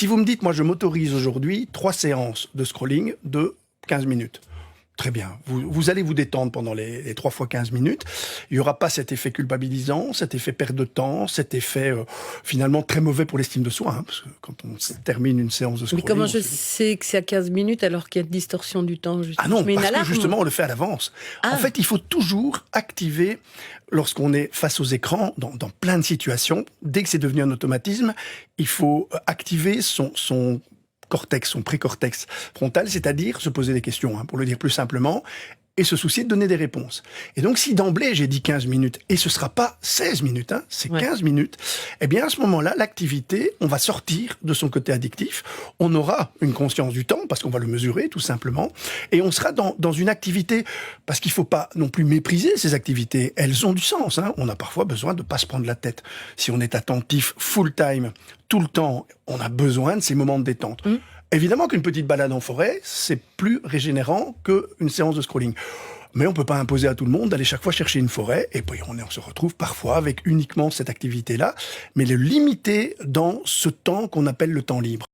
Si vous me dites, moi je m'autorise aujourd'hui 3 séances de scrolling de 15 minutes. Très bien. Vous allez vous détendre pendant les 3 fois 15 minutes. Il n'y aura pas cet effet culpabilisant, cet effet perte de temps, cet effet finalement très mauvais pour l'estime de soi. Hein, parce que quand on termine une séance de scrolling... Mais comment je sais que c'est à 15 minutes alors qu'il y a une distorsion du temps Ah non, parce que justement on le fait à l'avance. En fait, il faut toujours activer, lorsqu'on est face aux écrans, dans plein de situations, dès que c'est devenu un automatisme, il faut activer son cortex, son précortex frontal, c'est-à-dire se poser des questions, hein, pour le dire plus simplement, et se soucier de donner des réponses. Et donc, si d'emblée, j'ai dit 15 minutes, et ce sera pas 16 minutes, hein, c'est 15 minutes, eh bien, à ce moment-là, l'activité, on va sortir de son côté addictif, on aura une conscience du temps, parce qu'on va le mesurer, tout simplement, et on sera dans une activité, parce qu'il faut pas non plus mépriser ces activités, elles ont du sens, hein. On a parfois besoin de pas se prendre la tête. Si on est attentif full-time, tout le temps, on a besoin de ces moments de détente. Évidemment qu'une petite balade en forêt, c'est plus régénérant qu'une séance de scrolling. Mais on peut pas imposer à tout le monde d'aller chaque fois chercher une forêt, et puis on se retrouve parfois avec uniquement cette activité-là, mais le limiter dans ce temps qu'on appelle le temps libre.